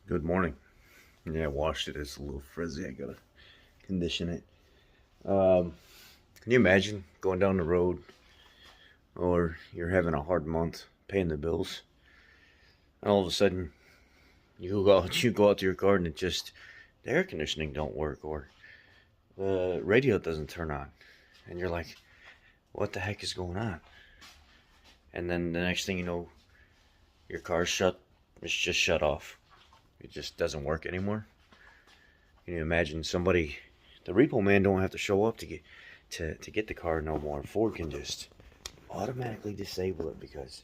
Good morning. Yeah, I washed it. It's a little frizzy. I gotta condition it. Um, can you imagine going down the road, or you're having a hard month paying the bills, and all of a sudden you go out to your car and the air conditioning don't work, or the radio doesn't turn on, and you're like, what the heck is going on? And then the next thing you know, your car's shut. It's just shut off. It just doesn't work anymore. Can you imagine somebody? The repo man don't have to show up to get the car no more. Ford can just automatically disable it because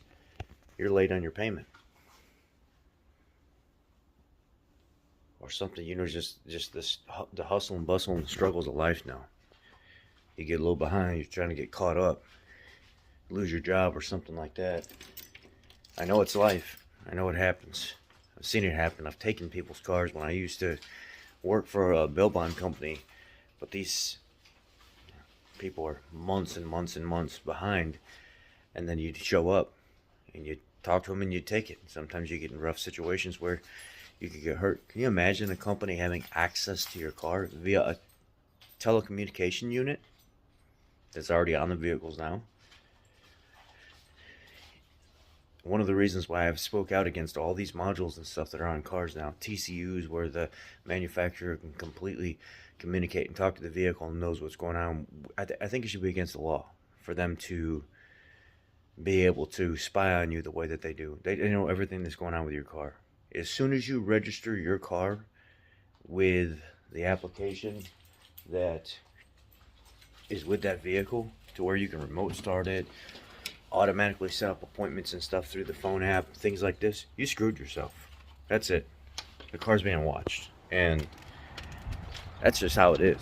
you're late on your payment or something. Just the hustle and bustle and struggles of life now. You get a little behind. You're trying to get caught up, lose your job or something like that. I know it's life. I know it happens. I've seen it happen. I've taken people's cars when I used to work for a bail bond company, but these people are months and months and months behind, and then you show up and you talk to them and you take it. Sometimes you get in rough situations where you could get hurt. Can you imagine a company having access to your car via a telecommunication unit that's already on the vehicles now? One of the reasons why I've spoke out against all these modules and stuff that are on cars now, TCUs, where the manufacturer can completely communicate and talk to the vehicle and knows what's going on. I think it should be against the law for them to be able to spy on you the way that they do. They know everything that's going on with your car. As soon as you register your car with the application that is with that vehicle, to where you can remote start it, automatically set up appointments and stuff through the phone app, things like this, you screwed yourself. That's it. The car's being watched, and that's just how it is.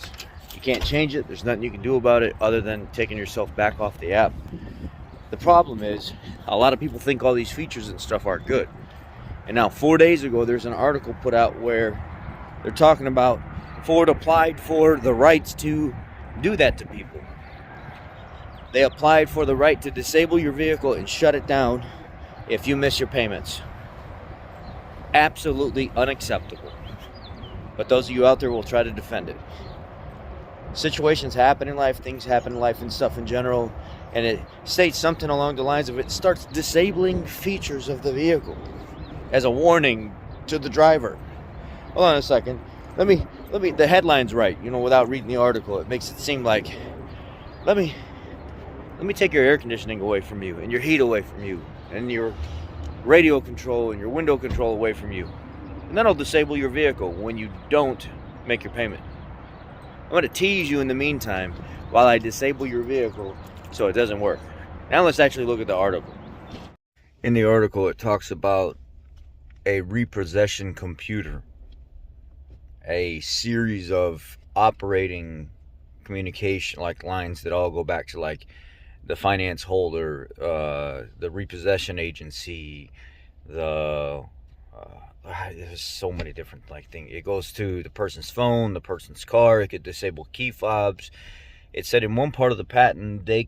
You can't change it. There's nothing you can do about it other than taking yourself back off the app. The problem is, a lot of people think all these features and stuff are good. And now 4 days ago, there's an article put out where they're talking about Ford applied for the rights to do that to people. They applied for the right to disable your vehicle and shut it down if you miss your payments. Absolutely unacceptable. But those of you out there will try to defend it. Situations happen in life, things happen in life and stuff in general, and it states something along the lines of it starts disabling features of the vehicle as a warning to the driver. Hold on a second. Let me the headline's right, without reading the article. It makes it seem like let me take your air conditioning away from you, and your heat away from you, and your radio control and your window control away from you. And then I'll disable your vehicle when you don't make your payment. I'm going to tease you in the meantime while I disable your vehicle so it doesn't work. Now let's actually look at the article. In the article, it talks about a repossession computer, a series of operating communication like lines that all go back to like the finance holder, the repossession agency, there's so many different things. It goes to the person's phone, the person's car. It could disable key fobs. It said in one part of the patent they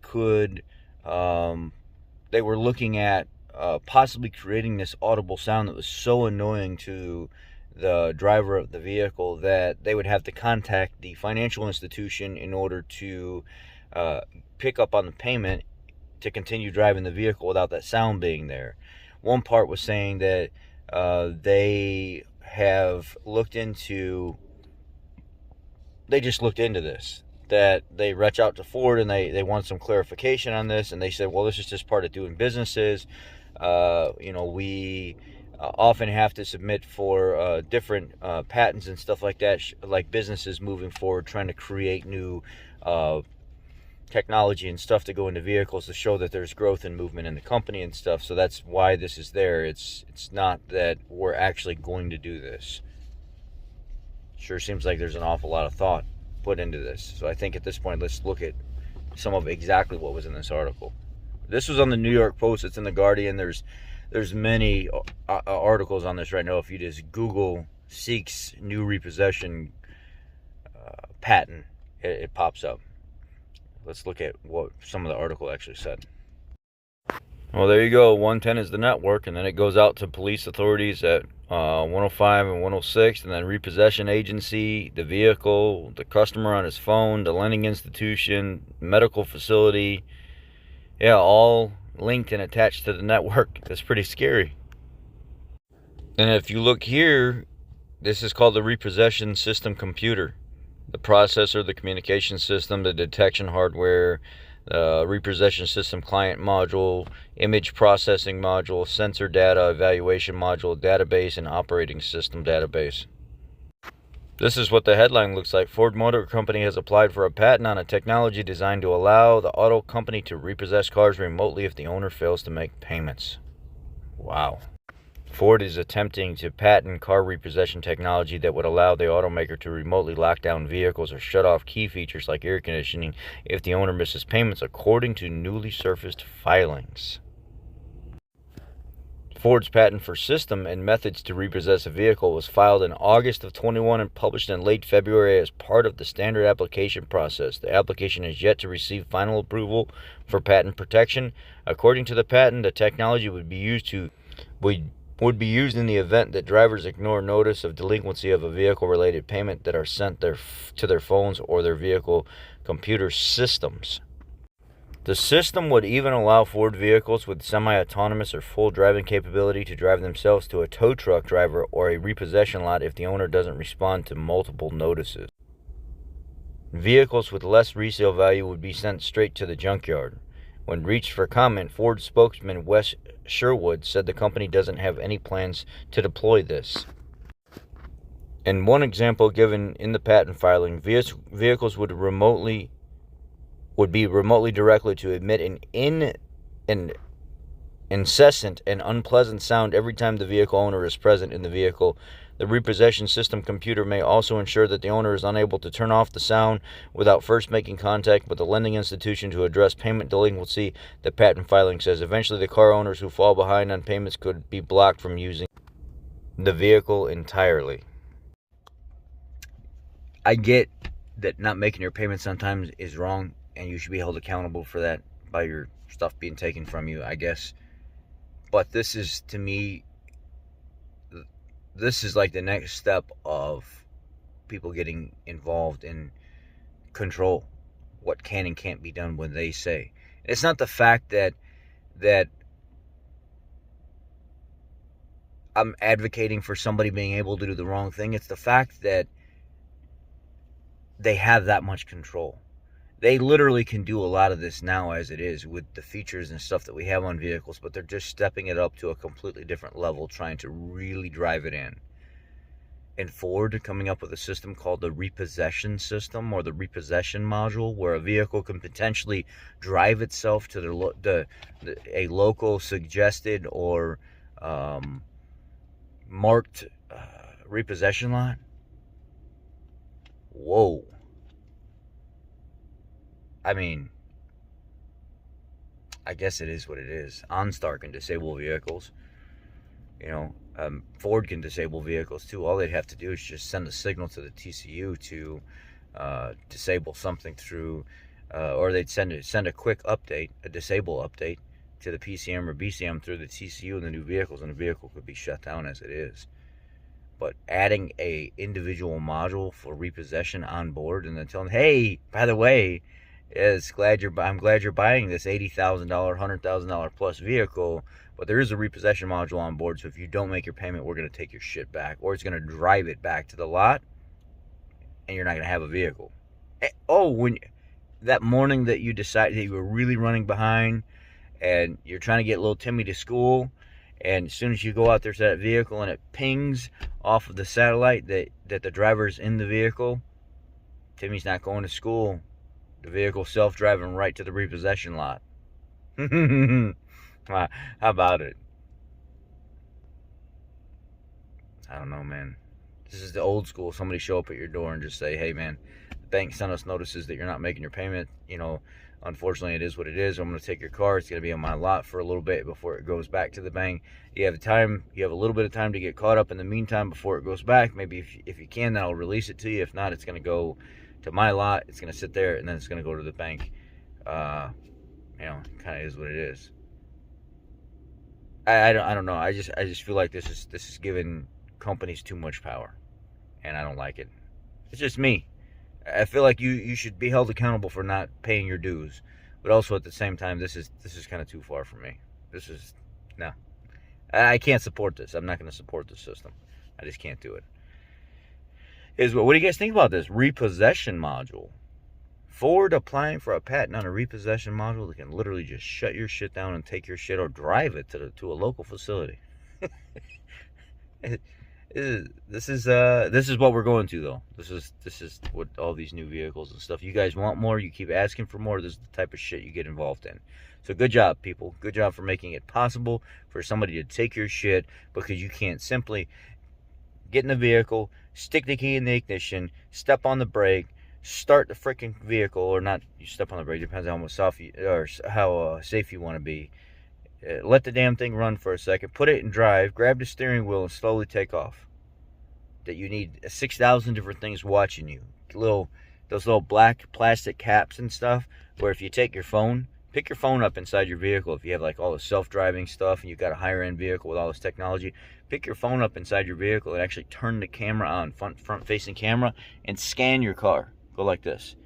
were looking at possibly creating this audible sound that was so annoying to the driver of the vehicle that they would have to contact the financial institution in order to pick up on the payment to continue driving the vehicle without that sound being there. One part was saying that they just looked into this, that they reach out to Ford and they want some clarification on this, and they said, well, this is just part of doing businesses. We often have to submit for different patents and stuff like that, like businesses moving forward, trying to create new technology and stuff to go into vehicles to show that there's growth and movement in the company and stuff. So that's why this is there. It's not that we're actually going to do this. Sure seems like there's an awful lot of thought put into this. So I think at this point, let's look at some of exactly what was in this article. This was on the New York Post. It's in the Guardian. There's many articles on this right now. If you just Google Seeks new repossession patent, it pops up. Let's look at what some of the article actually said. Well, there you go. 110 is the network, and then it goes out to police authorities at 105 and 106, and then repossession agency, the vehicle, the customer on his phone, the lending institution, medical facility. Yeah, all linked and attached to the network. That's pretty scary. And if you look here, this is called the repossession system computer. The processor, the communication system, the detection hardware, repossession system client module, image processing module, sensor data evaluation module, database, and operating system database. This is what the headline looks like. Ford Motor Company has applied for a patent on a technology designed to allow the auto company to repossess cars remotely if the owner fails to make payments. Wow. Ford is attempting to patent car repossession technology that would allow the automaker to remotely lock down vehicles or shut off key features like air conditioning if the owner misses payments, according to newly surfaced filings. Ford's patent for system and methods to repossess a vehicle was filed in August of 21 and published in late February as part of the standard application process. The application has yet to receive final approval for patent protection. According to the patent, the technology would be used in the event that drivers ignore notice of delinquency of a vehicle-related payment that are sent to their phones or their vehicle computer systems. The system would even allow Ford vehicles with semi-autonomous or full driving capability to drive themselves to a tow truck driver or a repossession lot if the owner doesn't respond to multiple notices. Vehicles with less resale value would be sent straight to the junkyard. When reached for comment, Ford spokesman Wes Sherwood said the company doesn't have any plans to deploy this. In one example given in the patent filing, vehicles would be remotely directed to emit an incessant and unpleasant sound every time the vehicle owner is present in the vehicle. The repossession system computer may also ensure that the owner is unable to turn off the sound without first making contact with the lending institution to address payment delinquency, the patent filing says. Eventually, the car owners who fall behind on payments could be blocked from using the vehicle entirely. I get that not making your payments sometimes is wrong, and you should be held accountable for that by your stuff being taken from you, I guess. But this is, to me, this is like the next step of people getting involved in control, what can and can't be done when they say. It's not the fact that I'm advocating for somebody being able to do the wrong thing. It's the fact that they have that much control. They literally can do a lot of this now as it is with the features and stuff that we have on vehicles, but they're just stepping it up to a completely different level, trying to really drive it in. And Ford coming up with a system called the repossession system or the repossession module, where a vehicle can potentially drive itself to a local suggested or marked repossession lot. Whoa. I mean, I guess it is what it is. OnStar can disable vehicles. Ford can disable vehicles too. All they'd have to do is just send a signal to the TCU to disable something through, or they'd send a quick update, a disable update to the PCM or BCM through the TCU and the new vehicles, and the vehicle could be shut down as it is. But adding a individual module for repossession on board, and then telling them, hey, by the way, I'm glad you're buying this $80,000, $100,000 plus vehicle, but there is a repossession module on board, so if you don't make your payment, we're going to take your shit back, or it's going to drive it back to the lot, and you're not going to have a vehicle. When that morning that you decided that you were really running behind, and you're trying to get little Timmy to school, and as soon as you go out there to that vehicle and it pings off of the satellite that the driver's in the vehicle, Timmy's not going to school. The vehicle self-driving right to the repossession lot. How about it? I don't know, man. This is the old school. Somebody show up at your door and just say, hey, man, the bank sent us notices that you're not making your payment. Unfortunately, it is what it is. I'm going to take your car. It's going to be on my lot for a little bit before it goes back to the bank. You have a little bit of time to get caught up in the meantime before it goes back. Maybe if you can, then I'll release it to you. If not, it's going to go to my lot. It's going to sit there, and then it's going to go to the bank. Kind of is what it is. I don't know. I just feel like this is giving companies too much power, and I don't like it. It's just me. I feel like you should be held accountable for not paying your dues, but also at the same time, this is kind of too far for me. This is no. I can't support this. I'm not going to support the system. I just can't do it. What do you guys think about this repossession module? Ford applying for a patent on a repossession module that can literally just shut your shit down and take your shit or drive it to a local facility. This is what we're going to, though. This is what all these new vehicles and stuff. You guys want more, you keep asking for more. This is the type of shit you get involved in. So good job, people. Good job for making it possible for somebody to take your shit, because you can't simply get in the vehicle, stick the key in the ignition, step on the brake, start the freaking vehicle, or not. You step on the brake, depends on how safe you want to be. Let the damn thing run for a second, put it in drive, grab the steering wheel, and slowly take off. That you need 6,000 different things watching you. Those little black plastic caps and stuff, where if you take your phone, pick your phone up inside your vehicle. If you have like all the self-driving stuff and you've got a higher end vehicle with all this technology, pick your phone up inside your vehicle and actually turn the camera on, front facing camera, and scan your car. Go like this.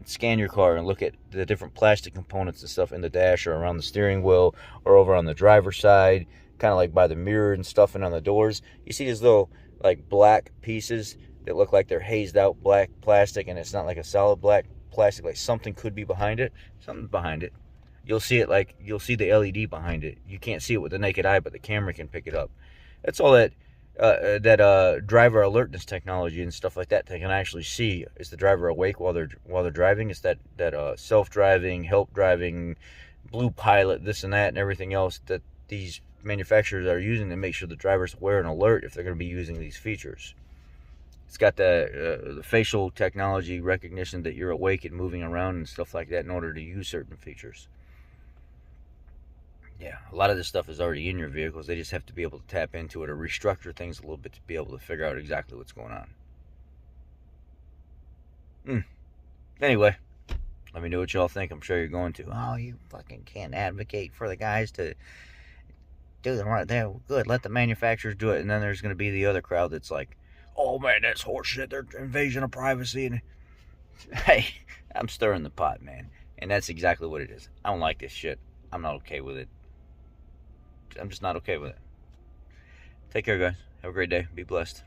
Scan your car and look at the different plastic components and stuff in the dash or around the steering wheel or over on the driver's side, kind of like by the mirror and stuff and on the doors. You see these little like black pieces that look like they're hazed out black plastic, and it's not like a solid black plastic, like something could be behind it. Something's behind it. You'll see it, like you'll see the LED behind it. You can't see it with the naked eye, but the camera can pick it up. That's all that driver alertness technology and stuff like that they can actually see. Is the driver awake while they're driving? It's that self-driving, help driving, blue pilot, this and that and everything else that these manufacturers are using to make sure the driver's aware and alert if they're going to be using these features. It's got the facial technology recognition that you're awake and moving around and stuff like that in order to use certain features. Yeah, a lot of this stuff is already in your vehicles. They just have to be able to tap into it or restructure things a little bit to be able to figure out exactly what's going on. Anyway, let me know what y'all think. I'm sure you're going to. Oh, you fucking can't advocate for the guys to do the right there. Good, let the manufacturers do it. And then there's going to be the other crowd that's like, oh man, that's horseshit. They're invasion of privacy. And hey, I'm stirring the pot, man. And that's exactly what it is. I don't like this shit. I'm not okay with it. I'm just not okay with it. Take care, guys. Have a great day. Be blessed.